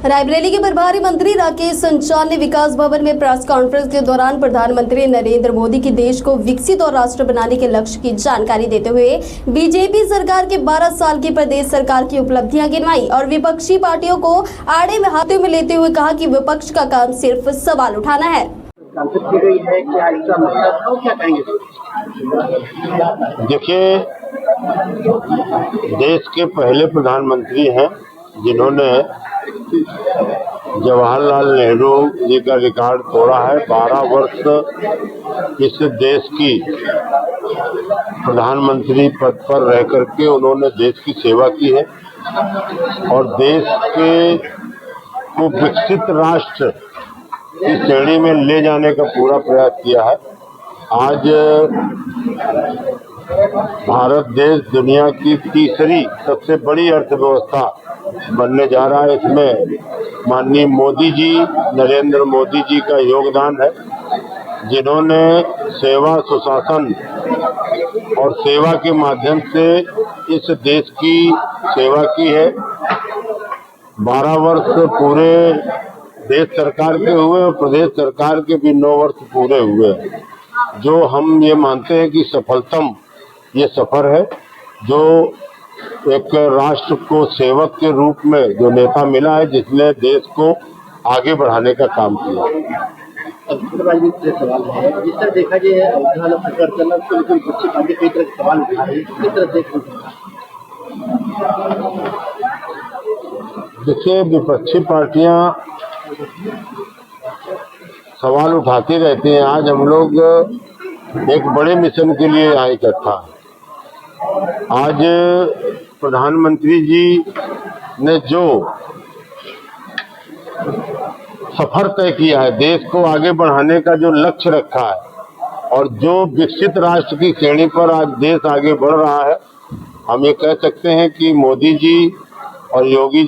रायबरेली के प्रभारी मंत्री राकेश संचाल ने विकास भवन में प्रेस कॉन्फ्रेंस के दौरान प्रधानमंत्री नरेंद्र मोदी की देश को विकसित और राष्ट्र बनाने के लक्ष्य की जानकारी देते हुए बीजेपी सरकार के 12 साल की प्रदेश सरकार की उपलब्धियां गिनवाई और विपक्षी पार्टियों को आड़े में हाथों में लेते हुए कहा कि विपक्ष का काम सिर्फ सवाल उठाना है। देखिए, देश के पहले प्रधानमंत्री हैं जिन्होंने जवाहरलाल नेहरू जी का रिकॉर्ड तोड़ा है। 12 वर्ष इस देश की प्रधानमंत्री पद पर रह करके उन्होंने देश की सेवा की है और देश के को विकसित राष्ट्र की श्रेणी में ले जाने का पूरा प्रयास किया है। आज भारत देश दुनिया की तीसरी सबसे बड़ी अर्थव्यवस्था बनने जा रहा है। इसमें माननीय मोदी जी, नरेंद्र मोदी जी का योगदान है, जिन्होंने सेवा, सुशासन और सेवा के माध्यम से इस देश की सेवा की है। 12 वर्ष पूरे देश सरकार के हुए और प्रदेश सरकार के भी 9 वर्ष पूरे हुए, जो हम ये मानते हैं कि सफलतम ये सफर है, जो एक राष्ट्र को सेवक के रूप में जो नेता मिला है, जिसने देश को आगे बढ़ाने का काम किया। राजनीतिक सवाल है, जिस तरह देखा जाए कई तरह के सवाल उठा रहे हैं, किस तरह देख रहे हैं? देखिए, विपक्षी पार्टियां सवाल उठाती रहती हैं। आज हम लोग एक बड़े मिशन के लिए आए इकट्ठा। आज प्रधानमंत्री जी ने जो सफर तय किया है, देश को आगे बढ़ाने का जो लक्ष्य रखा है और जो विकसित राष्ट्र की श्रेणी पर आज देश आगे बढ़ रहा है, हम ये कह सकते हैं कि मोदी जी और योगी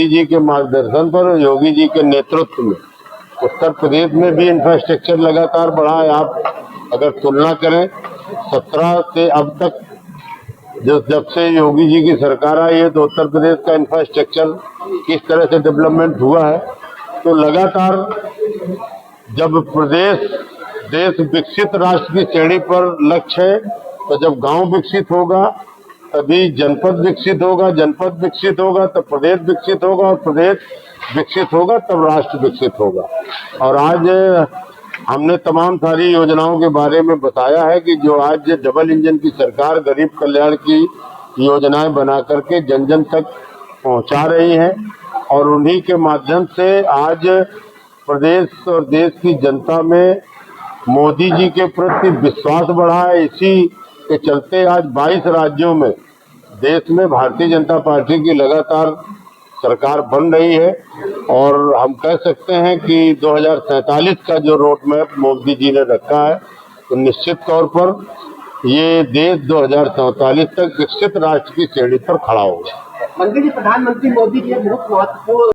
जी के मार्गदर्शन पर और योगी जी के नेतृत्व में उत्तर प्रदेश में भी इंफ्रास्ट्रक्चर लगातार बढ़ा है। आप अगर तुलना करें 17 से अब तक, जब से योगी जी की सरकार आई है, तो उत्तर प्रदेश का इंफ्रास्ट्रक्चर किस तरह से डेवलपमेंट हुआ है। तो लगातार जब देश विकसित राष्ट्र की श्रेणी पर लक्ष्य है, तो जब गांव विकसित होगा तभी जनपद विकसित होगा, जनपद विकसित होगा तब प्रदेश विकसित होगा और प्रदेश विकसित होगा तब राष्ट्र विकसित होगा। और आज हमने तमाम सारी योजनाओं के बारे में बताया है कि जो आज डबल इंजन की सरकार गरीब कल्याण की योजनाएं बना करके जन जन तक पहुंचा रही है और उन्हीं के माध्यम से आज प्रदेश और देश की जनता में मोदी जी के प्रति विश्वास बढ़ा है। इसी के चलते आज 22 राज्यों में देश में भारतीय जनता पार्टी की लगातार सरकार बन रही है और हम कह सकते हैं कि 2047 का जो रोड मैप मोदी जी ने रखा है, तो निश्चित तौर पर ये देश 2047 तक विकसित राष्ट्र की श्रेणी पर खड़ा होगा। मंत्री जी, प्रधानमंत्री मोदी जी बहुत महत्वपूर्ण